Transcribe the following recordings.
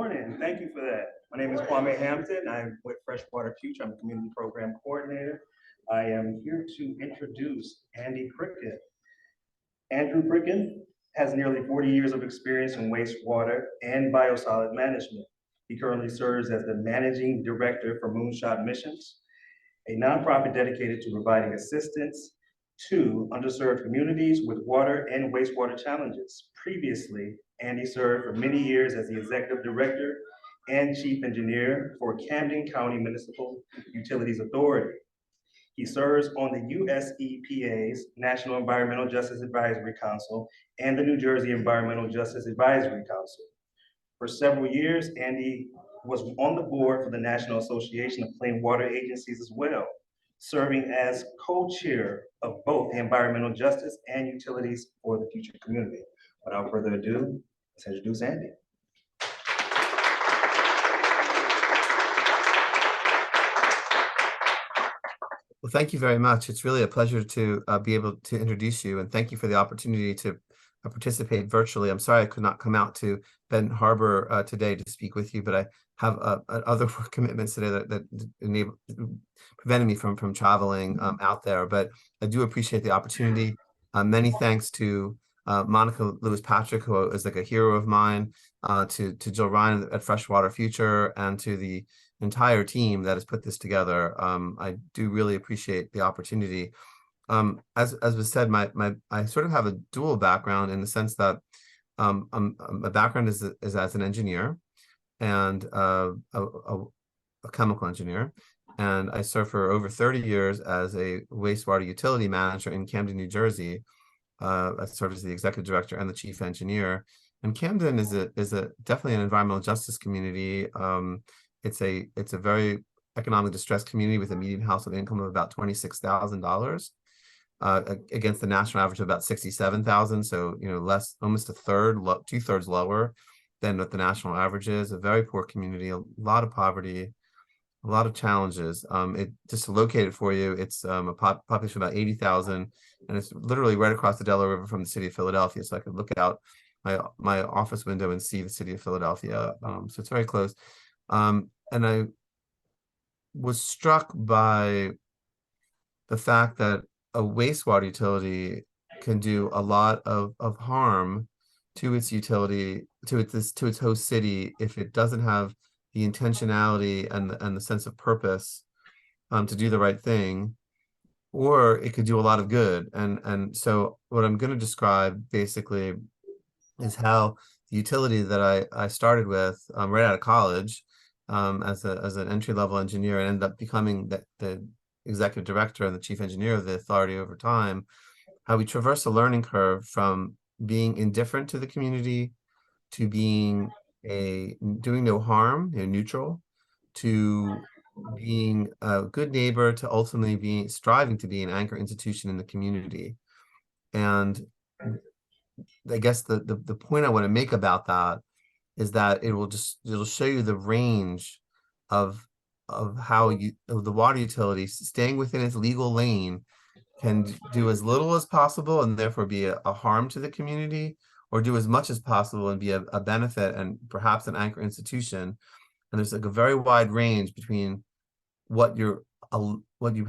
morning. Thank you for that. My name is Kwame Hampton. I'm with Freshwater Future. I'm a community program coordinator. I am here to introduce Andy Kricun. Andrew Kricun has nearly 40 years of experience in wastewater and biosolid management. He currently serves as the managing director for Moonshot Missions, a nonprofit dedicated to providing assistance to underserved communities with water and wastewater challenges. Previously, Andy served for many years as the executive director and chief engineer for Camden County Municipal Utilities Authority. He serves on the US EPA's National Environmental Justice Advisory Council and the New Jersey Environmental Justice Advisory Council. For several years, Andy was on the board for the National Association of Clean Water Agencies as well, serving as co-chair of both the Environmental Justice and Utilities for the Future community. Without further ado, let's introduce Andy. Well, thank you very much. It's really a pleasure to be able to introduce you, and thank you for the opportunity to participate virtually. I'm sorry I could not come out to Benton Harbor today to speak with you, but I have other work commitments today that prevented me from traveling out there. But I do appreciate the opportunity. Many thanks to Monica Lewis-Patrick, who is like a hero of mine, to Jill Ryan at Freshwater Future, and to the entire team that has put this together. I do really appreciate the opportunity. As was said, I sort of have a dual background in the sense that my background is as an engineer and a chemical engineer, and I served for over 30 years as a wastewater utility manager in Camden, New Jersey. I served as the executive director and the chief engineer. And Camden is definitely an environmental justice community. It's a very economically distressed community with a median household income of about $26,000 against the national average of about $67,000. So, less, almost a third, 2/3 lower than what the national average is. A very poor community, a lot of poverty, a lot of challenges. It just to locate it for you, it's a population of about 80,000, and it's literally right across the Delaware River from the city of Philadelphia. So I could look out my office window and see the city of Philadelphia. So it's very close. And I was struck by the fact that a wastewater utility can do a lot of harm to its utility, to its host city, if it doesn't have the intentionality and the sense of purpose to do the right thing, or it could do a lot of good. And so what I'm going to describe basically is how the utility that I started with right out of college, as an entry-level engineer, and ended up becoming the executive director and the chief engineer of the authority over time, how we traverse a learning curve from being indifferent to the community to being doing no harm, neutral, to being a good neighbor, to ultimately striving to be an anchor institution in the community. And I guess the point I want to make about that is that it'll show you the range of how the water utility, staying within its legal lane, can do as little as possible and therefore be a harm to the community, or do as much as possible and be a benefit and perhaps an anchor institution. And there's like a very wide range between what you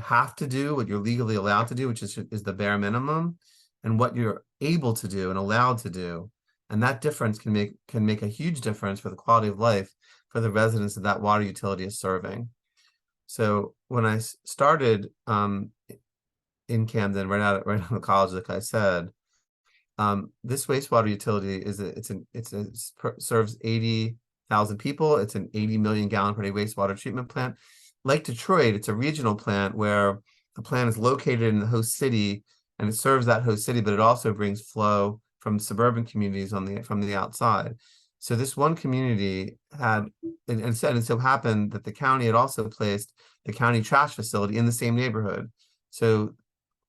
have to do, what you're legally allowed to do, which is the bare minimum, and what you're able to do and allowed to do. And that difference can make a huge difference for the quality of life for the residents that water utility is serving. So when I started in Camden, right out of college, like I said, this wastewater utility serves 80,000 people. It's an 80 million gallon per day wastewater treatment plant. Like Detroit, it's a regional plant where the plant is located in the host city, and it serves that host city, but it also brings flow from suburban communities from the outside. So this one community had, and so happened that the county had also placed the county trash facility in the same neighborhood. So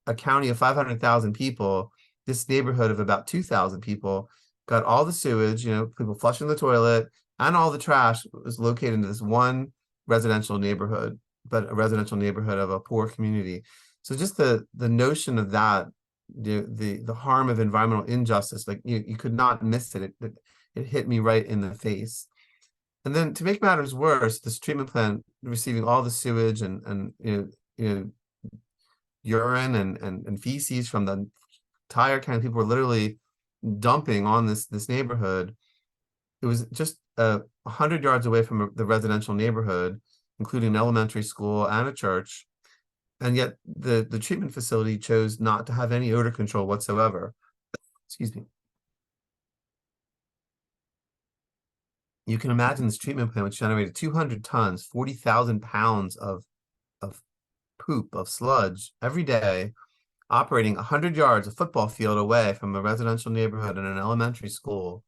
a county of 500,000 people, this neighborhood of about 2,000 people got all the sewage, people flushing the toilet, and all the trash was located in this one residential neighborhood, but a residential neighborhood of a poor community. So just the notion of that, the harm of environmental injustice, like you could not miss it. It hit me right in the face. And then to make matters worse, this treatment plant receiving all the sewage and urine and feces from the entire county. People were literally dumping on this neighborhood. It was just 100 yards away from the residential neighborhood, including an elementary school and a church. And yet the treatment facility chose not to have any odor control whatsoever. Excuse me. You can imagine this treatment plant, which generated 200 tons, 40,000 pounds of poop, of sludge every day, operating 100 yards, a football field away from a residential neighborhood and an elementary school.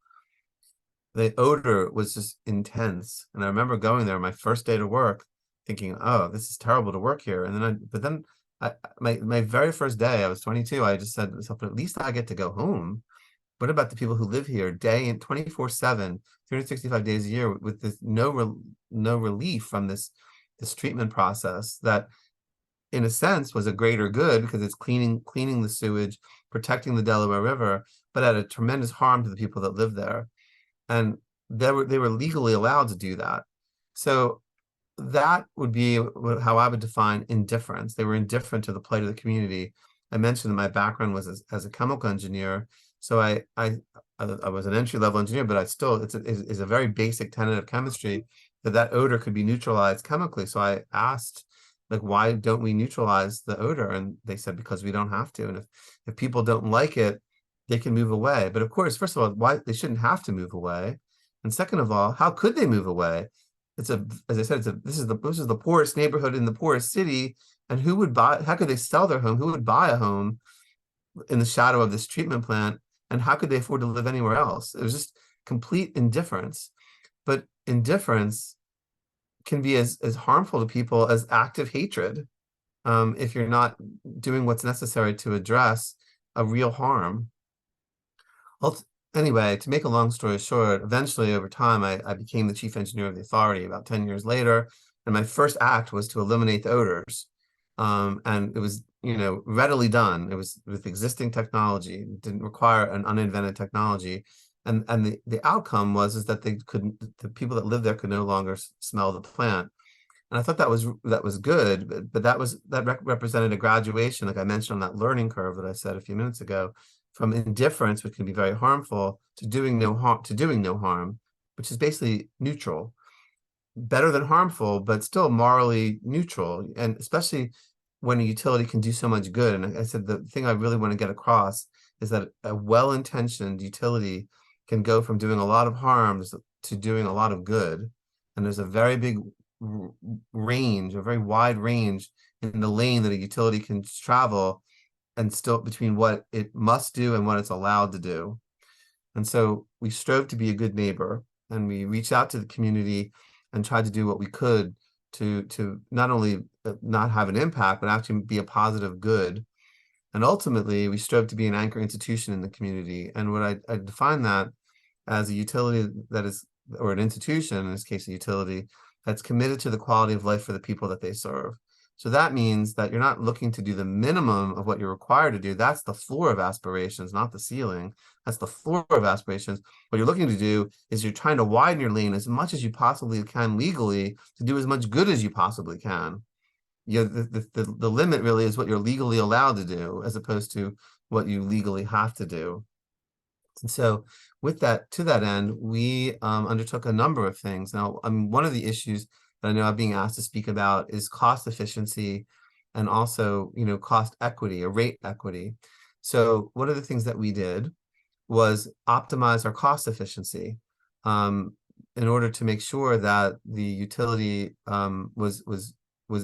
The odor was just intense. And I remember going there my first day to work thinking, oh, this is terrible to work here. And then my very first day, I was 22, I just said to myself, but at least I get to go home. What about the people who live here day in 24/7, 365 days a year with this no relief from this treatment process that in a sense was a greater good because it's cleaning the sewage, protecting the Delaware River, but at a tremendous harm to the people that live there. And they were legally allowed to do that. So that would be how I would define indifference. They were indifferent to the plight of the community. I mentioned that my background was as a chemical engineer. So I was an entry-level engineer, but I still, it's a very basic tenet of chemistry that odor could be neutralized chemically. So I asked, like, why don't we neutralize the odor? And they said, because we don't have to. And if people don't like it, they can move away. But of course, first of all, why they shouldn't have to move away. And second of all, how could they move away? As I said, this is the poorest neighborhood in the poorest city. And who would buy, how could they sell their home? Who would buy a home in the shadow of this treatment plant? And how could they afford to live anywhere else? It was just complete indifference. But indifference can be as harmful to people as active hatred, if you're not doing what's necessary to address a real harm. Anyway, to make a long story short, eventually over time, I became the chief engineer of the authority about 10 years later. And my first act was to eliminate the odors. And it was, readily done. It was with existing technology. It didn't require an uninvented technology. And the outcome was that the people that lived there could no longer smell the plant. And I thought that was good, but that represented a graduation, like I mentioned on that learning curve that I said a few minutes ago, from indifference, which can be very harmful, to doing no harm, which is basically neutral, better than harmful, but still morally neutral. And especially when a utility can do so much good. And I said the thing I really want to get across is that a well-intentioned utility can go from doing a lot of harms to doing a lot of good. And there's a very big range, a very wide range in the lane that a utility can travel, and still between what it must do and what it's allowed to do. And so we strove to be a good neighbor, and we reached out to the community and tried to do what we could to not only not have an impact, but actually be a positive good. And ultimately, we strove to be an anchor institution in the community. And what I define that as a utility that is, or an institution, in this case, a utility that's committed to the quality of life for the people that they serve. So that means that you're not looking to do the minimum of what you're required to do. That's the floor of aspirations, not the ceiling. That's the floor of aspirations. What you're looking to do is you're trying to widen your lane as much as you possibly can legally to do as much good as you possibly can. The limit really is what you're legally allowed to do, as opposed to what you legally have to do. And so with that, to that end, we undertook a number of things. Now, one of the issues that I know I'm being asked to speak about is cost efficiency and also, cost equity or rate equity. So one of the things that we did was optimize our cost efficiency in order to make sure that the utility was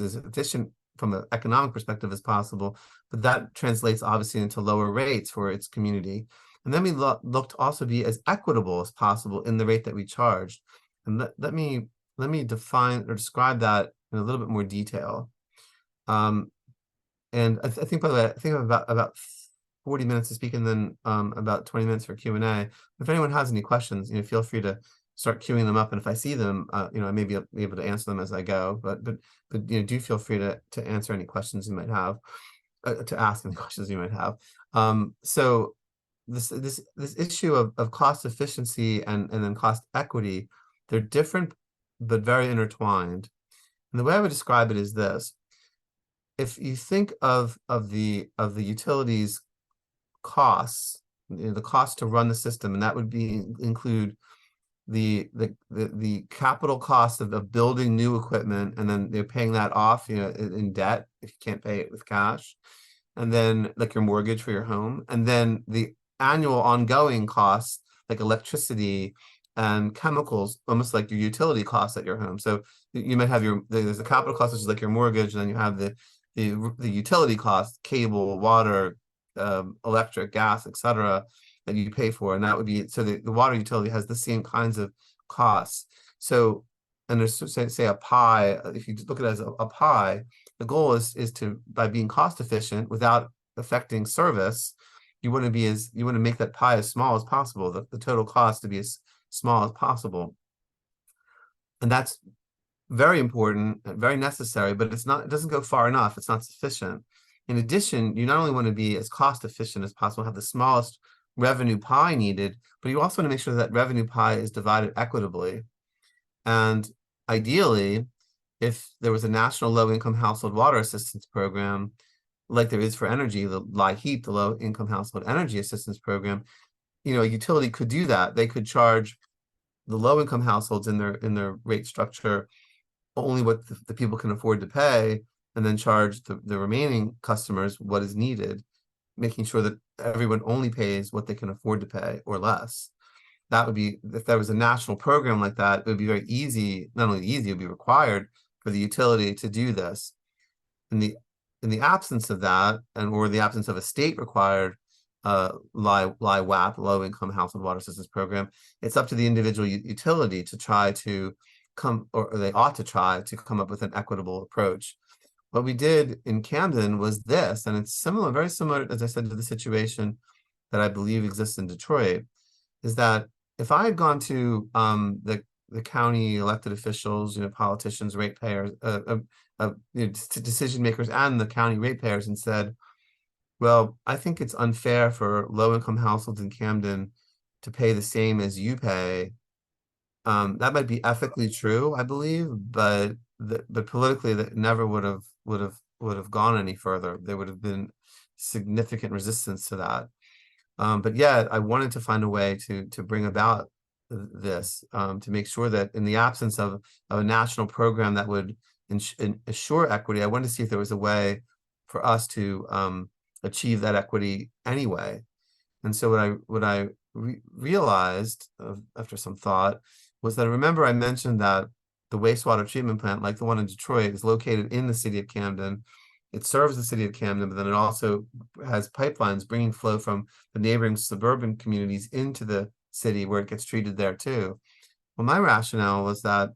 as efficient from an economic perspective as possible, but that translates obviously into lower rates for its community. And then we looked also be as equitable as possible in the rate that we charged. And let me define or describe that in a little bit more detail. And I think, by the way, I think about 40 minutes to speak, and then about 20 minutes for Q&A. If anyone has any questions, feel free to start queuing them up. And if I see them, I may be able to answer them as I go. But do feel free to answer any questions you might have, to ask any questions you might have. So this issue of cost efficiency and then cost equity They're different, but very intertwined. And the way I would describe it is this. If you think of the utilities costs, the cost to run the system, and that would include the capital cost of building new equipment, and then they're paying that off, in debt if you can't pay it with cash, and then like your mortgage for your home, and then the annual ongoing costs like electricity and chemicals, almost like your utility costs at your home. So you might have there's the capital cost, which is like your mortgage, and then you have the utility costs, cable, water, electric, gas, etc., that you pay for, and that would be, so the water utility has the same kinds of costs. So, and there's say a pie, if you look at it as a pie, the goal is to, by being cost efficient without affecting service, you want to make that pie as small as possible, the total cost to be as small as possible. And that's very important and very necessary, but it doesn't go far enough. It's not sufficient. In addition, you not only want to be as cost efficient as possible, have the smallest revenue pie needed, but you also want to make sure that revenue pie is divided equitably. And ideally, if there was a national low-income household water assistance program, like there is for energy, the LIHEAP, the low-income household energy assistance program, a utility could do that. They could charge the low-income households in their rate structure only what the people can afford to pay, and then charge the remaining customers what is needed, making sure that everyone only pays what they can afford to pay or less. That would be, if there was a national program like that, it would be very easy, not only easy, it would be required for the utility to do this. In the absence of that, or the absence of a state required LIWAP, low income household water assistance program, it's up to the individual utility to try to or they ought to try to come up with an equitable approach. What we did in Camden was this, and it's similar, very similar, as I said, to the situation that I believe exists in Detroit, is that if I had gone to the county elected officials, politicians, ratepayers, decision makers, and the county ratepayers, and said, well, I think it's unfair for low-income households in Camden to pay the same as you pay. That might be ethically true, I believe, but politically that never would have gone any further. There would have been significant resistance to that. But yet I wanted to find a way to bring about this, to make sure that in the absence of a national program that would assure equity, I wanted to see if there was a way for us to achieve that equity anyway. And so what I realized after some thought was that, remember I mentioned that the wastewater treatment plant, like the one in Detroit, is located in the city of Camden. It serves the city of Camden, but then it also has pipelines bringing flow from the neighboring suburban communities into the city where it gets treated there too. Well, my rationale was that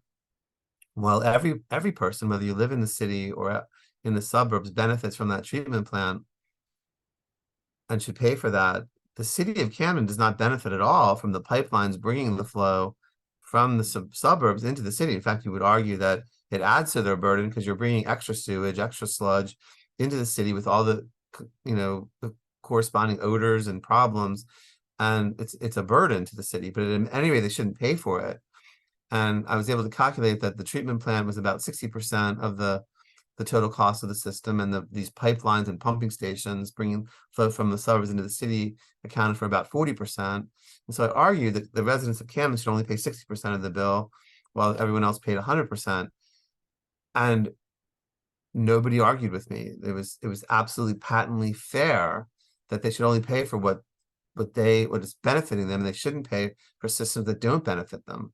while every person, whether you live in the city or in the suburbs, benefits from that treatment plant and should pay for that, the city of Camden does not benefit at all from the pipelines bringing the flow from the suburbs into the city. In fact, you would argue that it adds to their burden because you're bringing extra sewage, extra sludge into the city with all the corresponding odors and problems, and it's a burden to the city. But anyway, they shouldn't pay for it. And I was able to calculate that the treatment plant was about 60% of the total cost of the system, and these pipelines and pumping stations bringing flow from the suburbs into the city accounted for about 40%. And so I argue that the residents of Camden should only pay 60% of the bill, while everyone else paid 100%. And nobody argued with me. It was absolutely patently fair that they should only pay for what is benefiting them, and they shouldn't pay for systems that don't benefit them.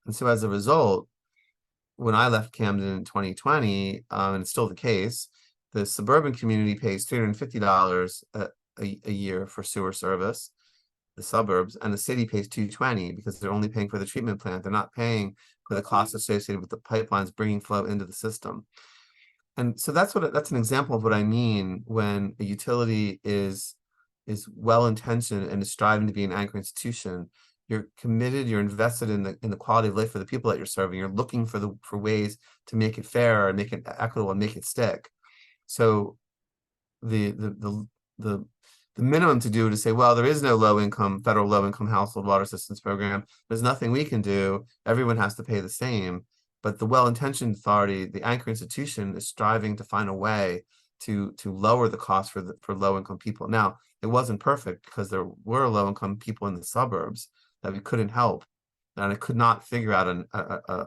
And so as a result, when I left Camden in 2020, and it's still the case, the suburban community pays $350 a year for sewer service, the suburbs, and the city pays $220 because they're only paying for the treatment plant. They're not paying for the costs associated with the pipelines bringing flow into the system. And so that's an example of what I mean when a utility is well-intentioned and is striving to be an anchor institution. You're committed, you're invested in the quality of life for the people that you're serving. You're looking for ways to make it fair and make it equitable and make it stick. So the the minimum to do to say, well, there is no federal low-income household water assistance program. There's nothing we can do. Everyone has to pay the same. But the well-intentioned authority, the anchor institution, is striving to find a way to lower the cost for low-income people. Now, it wasn't perfect because there were low-income people in the suburbs that we couldn't help. And I could not figure out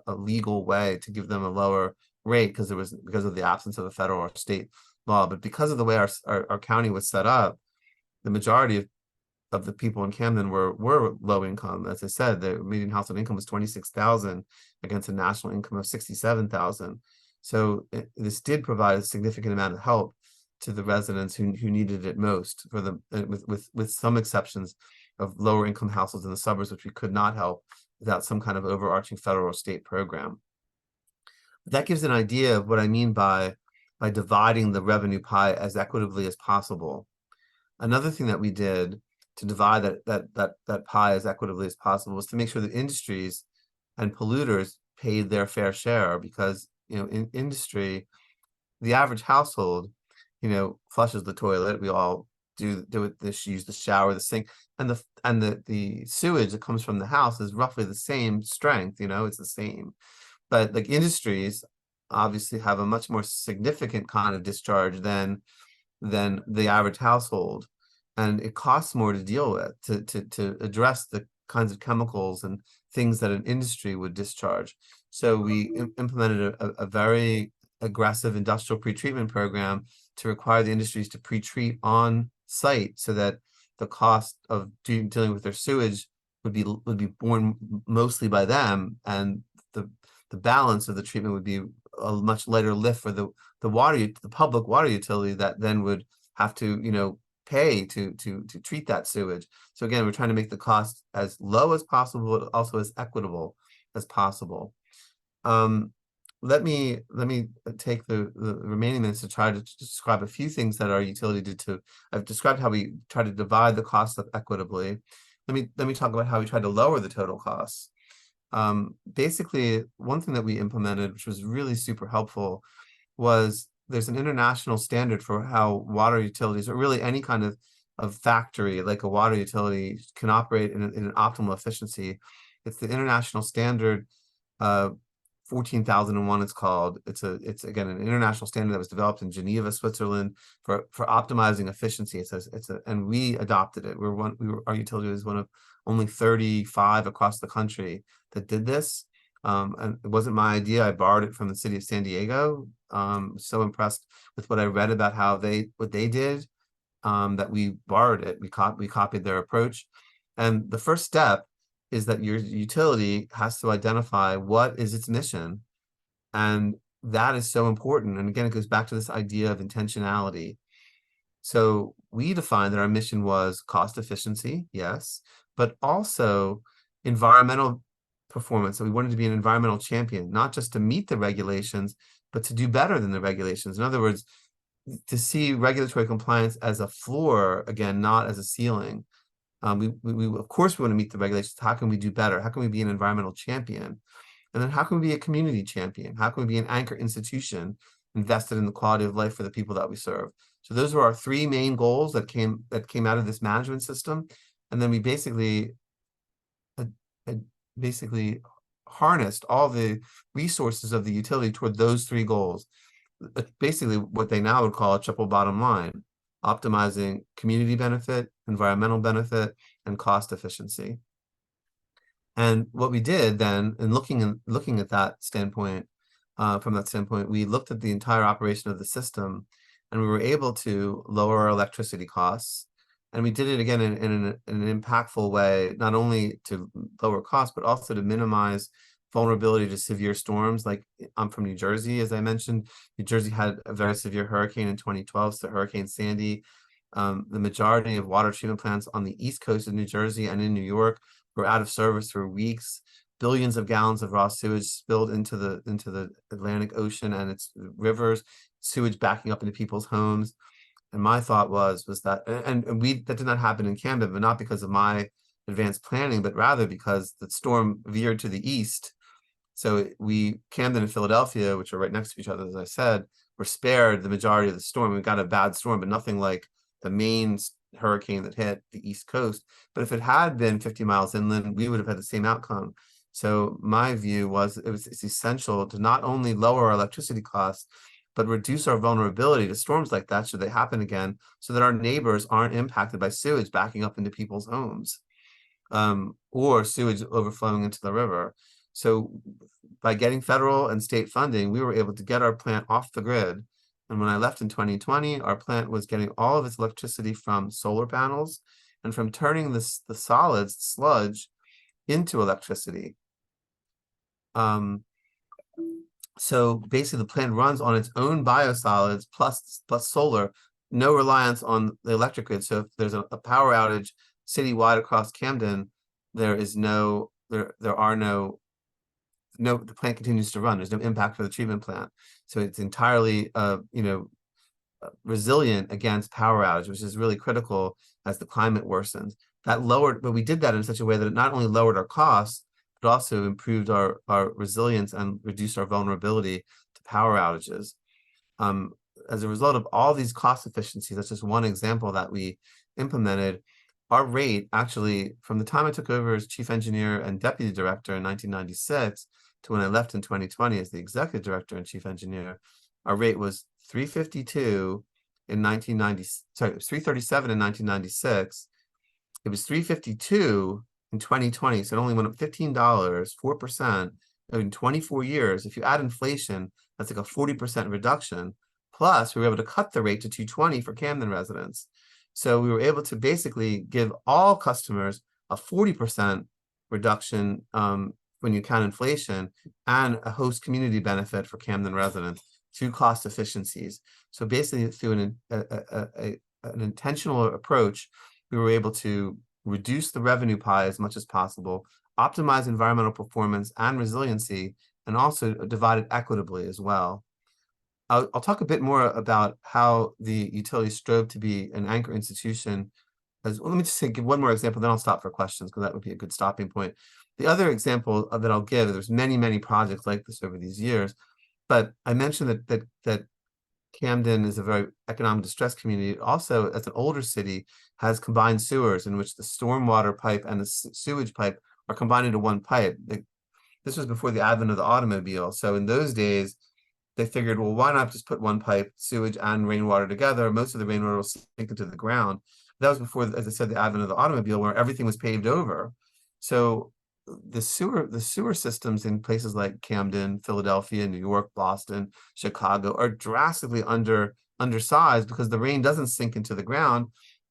a legal way to give them a lower rate because of the absence of a federal or state law. But because of the way our county was set up, the majority of the people in Camden were low income. As I said, the median household income was 26,000 against a national income of 67,000. So this did provide a significant amount of help to the residents who needed it most, with some exceptions of lower income households in the suburbs, which we could not help without some kind of overarching federal or state program. But that gives an idea of what I mean by dividing the revenue pie as equitably as possible. Another thing that we did to divide that pie as equitably as possible was to make sure that industries and polluters paid their fair share, because in industry, the average household flushes the toilet. We all do it. Use the shower, the sink, and the sewage that comes from the house is roughly the same strength. It's the same. But like industries obviously have a much more significant kind of discharge than the average household, and it costs more to deal with to address the kinds of chemicals and things that an industry would discharge. So we implemented a very aggressive industrial pretreatment program to require the industries to pretreat on site, so that the cost of dealing with their sewage would be borne mostly by them, and the balance of the treatment would be a much lighter lift for the public water utility that then would have to pay to treat that sewage. So again, we're trying to make the cost as low as possible, but also as equitable as possible. Let me take the remaining minutes to try to describe a few things that our utility did I've described how we try to divide the costs up equitably. Let me talk about how we tried to lower the total costs. Basically, one thing that we implemented, which was really super helpful, was there's an international standard for how water utilities, or really any kind of factory like a water utility, can operate in an optimal efficiency. It's the international standard 14,001 it's called. It's again an international standard that was developed in Geneva, Switzerland, for optimizing efficiency. And we adopted it. Our utility was one of only 35 across the country that did this. And it wasn't my idea. I borrowed it from the city of San Diego. So impressed with what I read about what they did, that we borrowed it. We copied their approach. And the first step is that your utility has to identify what is its mission. And that is so important. And again, it goes back to this idea of intentionality. So we defined that our mission was cost efficiency, yes, but also environmental performance. So we wanted to be an environmental champion, not just to meet the regulations, but to do better than the regulations. In other words, to see regulatory compliance as a floor, again, not as a ceiling. We of course we want to meet the regulations. How can we do better? How can we be an environmental champion? And then how can we be a community champion? How can we be an anchor institution invested in the quality of life for the people that we serve? So those were our three main goals that came out of this management system. And then we basically harnessed all the resources of the utility toward those three goals. Basically what they now would call a triple bottom line: optimizing community benefit, environmental benefit, and cost efficiency. And what we did then, in looking at that standpoint, from that standpoint, we looked at the entire operation of the system, and we were able to lower our electricity costs. And we did it again in an impactful way, not only to lower costs, but also to minimize vulnerability to severe storms. Like, I'm from New Jersey, as I mentioned. New Jersey had a very severe hurricane in 2012, so Hurricane Sandy. The majority of water treatment plants on the East Coast of New Jersey and in New York were out of service for weeks. Billions of gallons of raw sewage spilled into the Atlantic Ocean and its rivers, sewage backing up into people's homes. And my thought was that, and that did not happen in Camden, but not because of my advanced planning, but rather because the storm veered to the east. So Camden and Philadelphia, which are right next to each other, as I said, were spared the majority of the storm. We got a bad storm, but nothing like main hurricane that hit the East Coast. But if it had been 50 miles inland, we would have had the same outcome. So my view was it's essential to not only lower our electricity costs, but reduce our vulnerability to storms like that should they happen again, so that our neighbors aren't impacted by sewage backing up into people's homes, or sewage overflowing into the river. So by getting federal and state funding, we were able to get our plant off the grid. And when I left in 2020, our plant was getting all of its electricity from solar panels and from turning the solids, sludge, into electricity. So basically the plant runs on its own biosolids plus solar, no reliance on the electric grid. So if there's a power outage citywide across Camden, there is no, the plant continues to run. There's no impact for the treatment plant. So it's entirely, resilient against power outage, which is really critical as the climate worsens. But we did that in such a way that it not only lowered our costs, but also improved our resilience and reduced our vulnerability to power outages. As a result of all these cost efficiencies, that's just one example that we implemented. Our rate actually, from the time I took over as chief engineer and deputy director in 1996 to when I left in 2020 as the executive director and chief engineer, our rate was $352 in 1990. Sorry, it was $337 in 1996. It was $352 in 2020, so it only went up $15, 4%, in 24 years. If you add inflation, that's like a 40% reduction. Plus, we were able to cut the rate to $220 for Camden residents. So we were able to basically give all customers a 40% reduction when you count inflation, and a host community benefit for Camden residents through cost efficiencies. So basically, through an intentional approach, we were able to reduce the revenue pie as much as possible, optimize environmental performance and resiliency, and also divide it equitably as well. I'll talk a bit more about how the utility strove to be an anchor institution. Let me just give one more example, then I'll stop for questions, because that would be a good stopping point. The other example that I'll give, there's many projects like this over these years, but I mentioned that Camden is a very economic distressed community. It also, as an older city, has combined sewers in which the stormwater pipe and the sewage pipe are combined into one pipe. This was before the advent of the automobile. So in those days, they figured, well, why not just put one pipe, sewage and rainwater together? Most of the rainwater will sink into the ground. That was before, as I said, the advent of the automobile, where everything was paved over. So the sewer systems in places like Camden, Philadelphia, New York, Boston, Chicago are drastically undersized because the rain doesn't sink into the ground.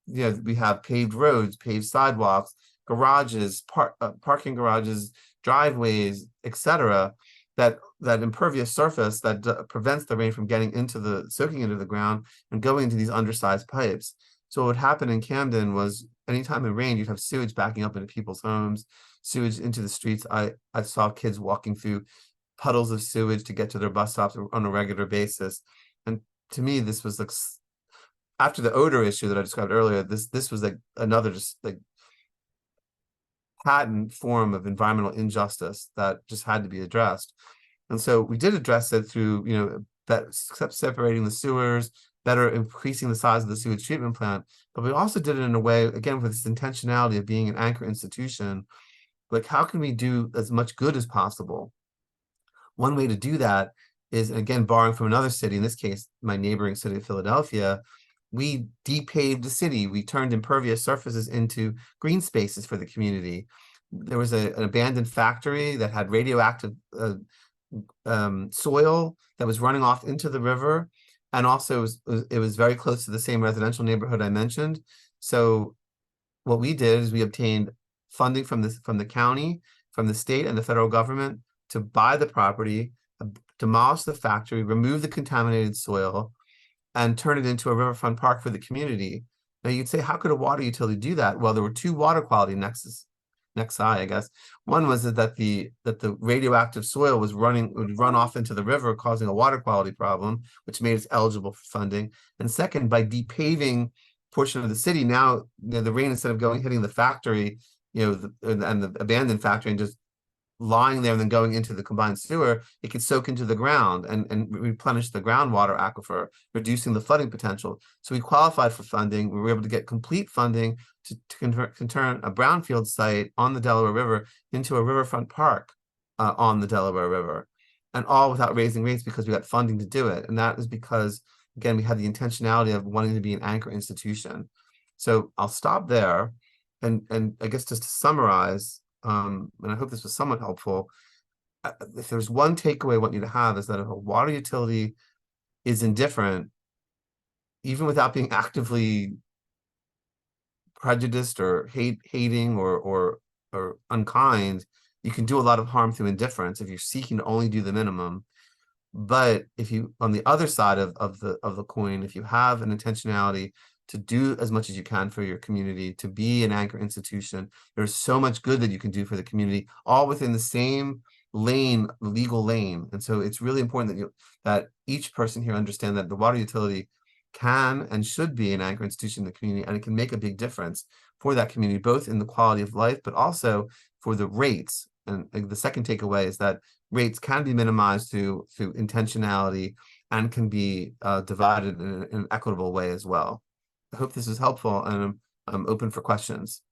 You know, we have paved roads, paved sidewalks, garages, parking garages, driveways, etc. That impervious surface that prevents the rain from soaking into the ground and going into these undersized pipes. So what would happen in Camden was anytime it rained, you'd have sewage backing up into people's homes, sewage into the streets. I saw kids walking through puddles of sewage to get to their bus stops on a regular basis. And to me, this was like, after the odor issue that I described earlier, this was like another just like patent form of environmental injustice that just had to be addressed. And so we did address it through, separating the sewers, better increasing the size of the sewage treatment plant. But we also did it in a way, again, with this intentionality of being an anchor institution. Like, how can we do as much good as possible? One way to do that is, again, borrowing from another city, in this case, my neighboring city of Philadelphia, we depaved the city. We turned impervious surfaces into green spaces for the community. There was an abandoned factory that had radioactive soil that was running off into the river. And also it was very close to the same residential neighborhood I mentioned. So what we did is we obtained funding from the county, from the state and the federal government to buy the property, demolish the factory, remove the contaminated soil, and turn it into a riverfront park for the community. Now you'd say, how could a water utility do that? Well, there were two water quality nexi, I guess. One was that the radioactive soil would run off into the river, causing a water quality problem, which made us eligible for funding. And second, by depaving portion of the city, now the rain, instead of hitting the factory, and the abandoned factory and just lying there and then going into the combined sewer, it could soak into the ground and replenish the groundwater aquifer, reducing the flooding potential. So we qualified for funding. We were able to get complete funding to turn a brownfield site on the Delaware River into a riverfront park on the Delaware River, and all without raising rates because we got funding to do it. And that is because, again, we had the intentionality of wanting to be an anchor institution. So I'll stop there. And I guess just to summarize, and I hope this was somewhat helpful, if there's one takeaway I want you to have is that if a water utility is indifferent, even without being actively prejudiced or hating or unkind, you can do a lot of harm through indifference if you're seeking to only do the minimum. But if you, on the other side of the coin, if you have an intentionality to do as much as you can for your community, to be an anchor institution, there's so much good that you can do for the community, all within the same lane, legal lane. And so it's really important that each person here understand that the water utility can and should be an anchor institution in the community, and it can make a big difference for that community, both in the quality of life, but also for the rates. And the second takeaway is that rates can be minimized through intentionality and can be divided in an equitable way as well. I hope this is helpful, and I'm open for questions.